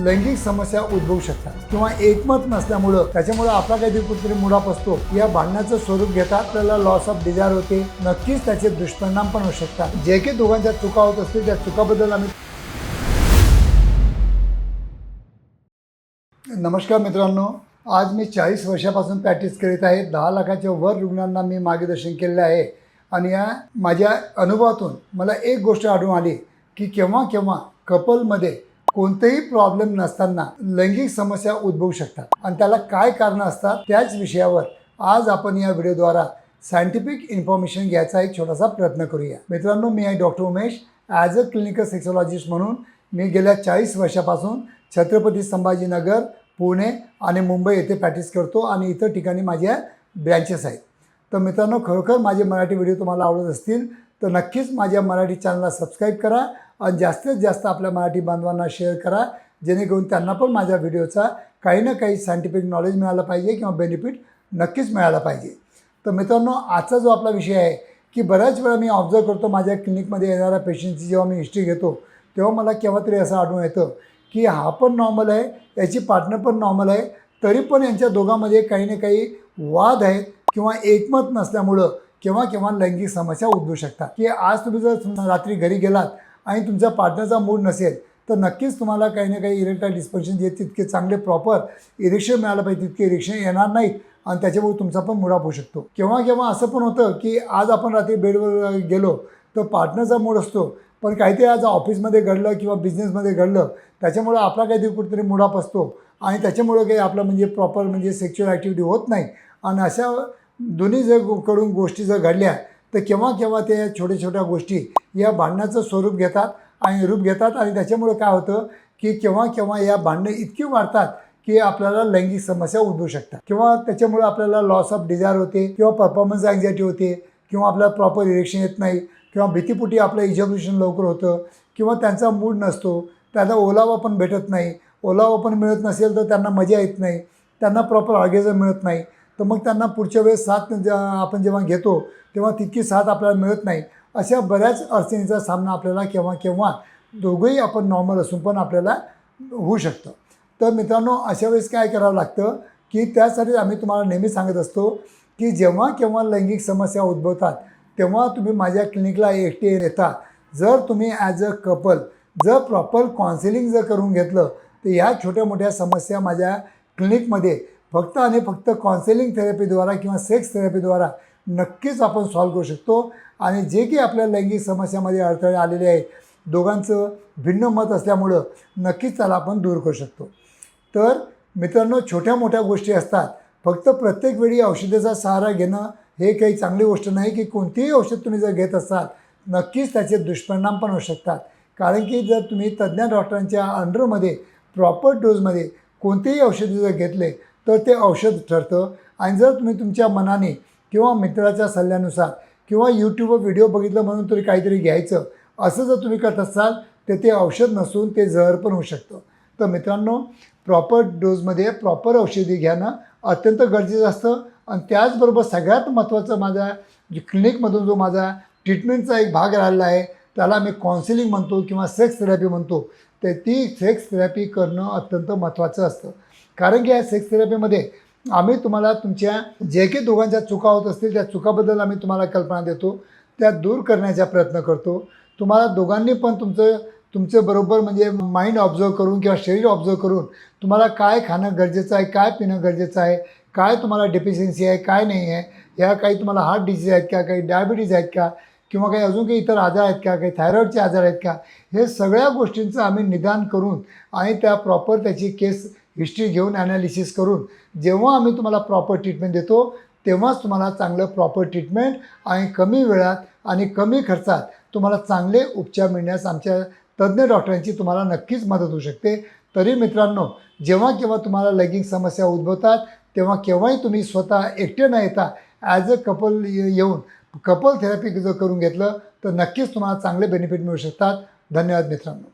लैंगिक समस्या उद्भवू शकतात किंवा एकमत नसल्यामुळं त्याच्यामुळे आपला काहीतरी कुठेतरी मुडाप असतो. या भांडणाचं स्वरूप घेता आपल्याला लॉस ऑफ डिझायर होते. नक्कीच त्याचे दुष्परिणाम पण होऊ शकतात. जे काही दोघांच्या चुका होत असतील त्या चुकाबद्दल आम्ही नमस्कार मित्रांनो, आज मी 40 वर्षापासून प्रॅक्टिस करीत आहे. 10 लाखाच्या वर रुग्णांना मी मार्गदर्शन केलेलं आहे आणि या माझ्या अनुभवातून मला एक गोष्ट आढळून आली की केव्हा केव्हा कपलमध्ये कोणतेही प्रॉब्लेम नसताना लैंगिक समस्या उद्भवू शकतात आणि त्याला काय कारणं असतात त्याच विषयावर आज आपण या व्हिडिओद्वारा सायंटिफिक इन्फॉर्मेशन घ्यायचा एक छोटासा प्रयत्न करूया. मित्रांनो, मी आहे doctor Umesh. As a clinical sexologist म्हणून मी गेल्या 40 वर्षापासून छत्रपती संभाजीनगर, पुणे आणि मुंबई येथे प्रॅक्टिस करतो आणि इतर ठिकाणी माझ्या ब्रँचेस आहेत. तर मित्रांनो, खरोखर माझे मराठी व्हिडिओ तुम्हाला आवडत असतील तर नक्कीच माझ्या मराठी चॅनलला सबस्क्राईब करा आणि जास्तीत जास्त आपल्या मराठी बांधवांना शेअर करा, जेणेकरून त्यांना पण माझ्या व्हिडिओचा काही ना काही सायंटिफिक नॉलेज मिळालं पाहिजे किंवा बेनिफिट नक्कीच मिळाला पाहिजे. तर मित्रांनो, आजचा जो आपला विषय आहे की बऱ्याच वेळा मी ऑब्झर्व करतो माझ्या क्लिनिकमध्ये येणाऱ्या पेशंटची जेव्हा मी हिस्ट्री घेतो तेव्हा मला केव्हा तरी असं आढळून येतं की हा पण नॉर्मल आहे, याची पार्टनर पण नॉर्मल आहे, तरी पण यांच्या दोघांमध्ये काही ना काही वाद आहेत किंवा एकमत नसल्यामुळं केव्हा केव्हा लैंगिक समस्या उद्भवू शकतात. की आज तुम्ही जर रात्री घरी गेलात आणि तुमच्या पार्टनरचा मूड नसेल तर नक्कीच तुम्हाला काही ना काही इरेक्टाईल डिस्फंक्शन जे तितके चांगले प्रॉपर इरेक्शन मिळालं पाहिजे तितके इरेक्शन येणार नाहीत आणि त्याच्यामुळे तुमचा पण मूड ऑफ होऊ शकतो. केव्हा केव्हा असं पण होतं की आज आपण रात्री बेडवर गेलो तर पार्टनरचा मूड असतो, पण काहीतरी आज ऑफिसमध्ये घडलं किंवा बिझनेसमध्ये घडलं त्याच्यामुळं आपला काहीतरी कुठेतरी मूड ऑफ असतो आणि त्याच्यामुळं काही आपलं म्हणजे प्रॉपर म्हणजे सेक्शुअल ॲक्टिव्हिटी होत नाही. आणि अशा दोन्ही जर कडून गोष्टी जर घडल्या तर केव्हा केव्हा त्या छोट्या छोट्या गोष्टी या भांडणाचं स्वरूप घेतात आणि रूप घेतात आणि त्याच्यामुळं काय होतं की केव्हा केव्हा या भांडणं इतकी वाढतात की आपल्याला लैंगिक समस्या उद्भवू शकतात किंवा त्याच्यामुळं आपल्याला लॉस ऑफ डिझायर होते किंवा परफॉर्मन्स अँझायटी होते किंवा आपल्याला प्रॉपर इरेक्शन येत नाही किंवा भीतीपोटी आपलं इजॅक्युलेशन लवकर होतं किंवा त्यांचा मूड नसतो, त्यांना ओलावा पण भेटत नाही. ओलावा पण मिळत नसेल तर त्यांना मजा येत नाही, त्यांना प्रॉपर ऑर्गेझम मिळत नाही. तर मग त्यांना पुढच्या वेळेस साथ आपण जेव्हा घेतो तेव्हा तितकी साथ आपल्याला मिळत नाही. अशा बऱ्याच अडचणींचा सामना आपल्याला केव्हा केव्हा दोघंही आपण नॉर्मल असून पण आपल्याला होऊ शकतं. तर मित्रांनो, अशा वेळेस काय करावं लागतं की त्यासाठी आम्ही तुम्हाला नेहमी सांगत असतो की जेव्हा केव्हा लैंगिक समस्या उद्भवतात तेव्हा तुम्ही माझ्या क्लिनिकला एकटे येता. जर तुम्ही ॲज अ कपल जर प्रॉपर काउन्सिलिंग जर करून घेतलं तर या छोट्या मोठ्या समस्या माझ्या क्लिनिकमध्ये फक्त आणि फक्त काउन्सिलिंग थेरपीद्वारा किंवा सेक्स थेरपीद्वारा नक्कीच आपण सॉल्व्ह करू शकतो. आणि जे की आपल्या लैंगिक समस्यामध्ये अडथळे आलेले आहेत, दोघांचं भिन्न मत असल्यामुळं नक्कीच त्याला आपण दूर करू शकतो. तर मित्रांनो, छोट्या मोठ्या गोष्टी असतात. फक्त प्रत्येक वेळी औषधाचा सहारा घेणं हे काही चांगली गोष्ट नाही की कोणतीही औषध तुम्ही जर घेत असाल नक्कीच त्याचे दुष्परिणाम पण होऊ शकतात. कारण की जर तुम्ही तज्ज्ञ डॉक्टरांच्या अंडरमध्ये प्रॉपर डोजमध्ये कोणतेही औषध जर घेतले तर ते औषध ठरतं. आणि जर तुम्ही तुमच्या मनाने किंवा मित्राच्या सल्ल्यानुसार किंवा यूट्यूबवर व्हिडिओ बघितलं म्हणून तरी काहीतरी घ्यायचं असं जर तुम्ही करत असाल तर ते औषध नसून ते जहर पण होऊ शकतं. तर मित्रांनो, प्रॉपर डोजमध्ये प्रॉपर औषधी घेणं अत्यंत गरजेचं असतं. आणि त्याचबरोबर सगळ्यात महत्त्वाचं माझ्या क्लिनिकमधून जो माझा ट्रीटमेंटचा एक भाग राहिला आहे त्याला मी काउन्सिलिंग म्हणतो किंवा सेक्स थेरपी म्हणतो. तर ती सेक्स थेरपी करणं अत्यंत महत्त्वाचं असतं. कारण की या सेक्स थेरपीमध्ये आम्ही तुम्हाला तुमच्या जे काही दोघांच्या चुका होत असतील त्या चुकाबद्दल आम्ही तुम्हाला कल्पना देतो, त्या दूर करण्याचा प्रयत्न करतो. तुम्हाला दोघांनी पण तुमचं बरोबर म्हणजे माइंड ऑब्झर्व करून किंवा शरीर ऑब्झर्व करून तुम्हाला काय खाणं गरजेचं आहे, काय पिणं गरजेचं आहे, काय तुम्हाला डेफिशियन्सी आहे, काय नाही आहे, ह्या काही तुम्हाला हार्ट डिसीज आहेत का, काही डायबिटीज आहेत का किंवा काही अजून काही इतर आजार आहेत का, काही थायरॉईडचे आजार आहेत का, हे सगळ्या गोष्टींचं आम्ही निदान करून आणि त्या प्रॉपर त्याची केस हिस्ट्री घेऊन ॲनालिसिस करून जेव्हा आम्ही तुम्हाला प्रॉपर ट्रीटमेंट देतो तेव्हाच तुम्हाला चांगलं प्रॉपर ट्रीटमेंट आणि कमी वेळात आणि कमी खर्चात तुम्हाला चांगले उपचार मिळण्यास आमच्या तज्ज्ञ डॉक्टरांची तुम्हाला नक्कीच मदत होऊ शकते. तरी मित्रांनो, जेव्हा केव्हा तुम्हाला लैंगिक समस्या उद्भवतात तेव्हा केव्हाही तुम्ही स्वतः एकटे न येता ॲज अ कपल येऊन कपल थेरपी जर करून घेतलं तर नक्कीच तुम्हाला चांगले बेनिफिट मिळू शकतात. धन्यवाद मित्रांनो.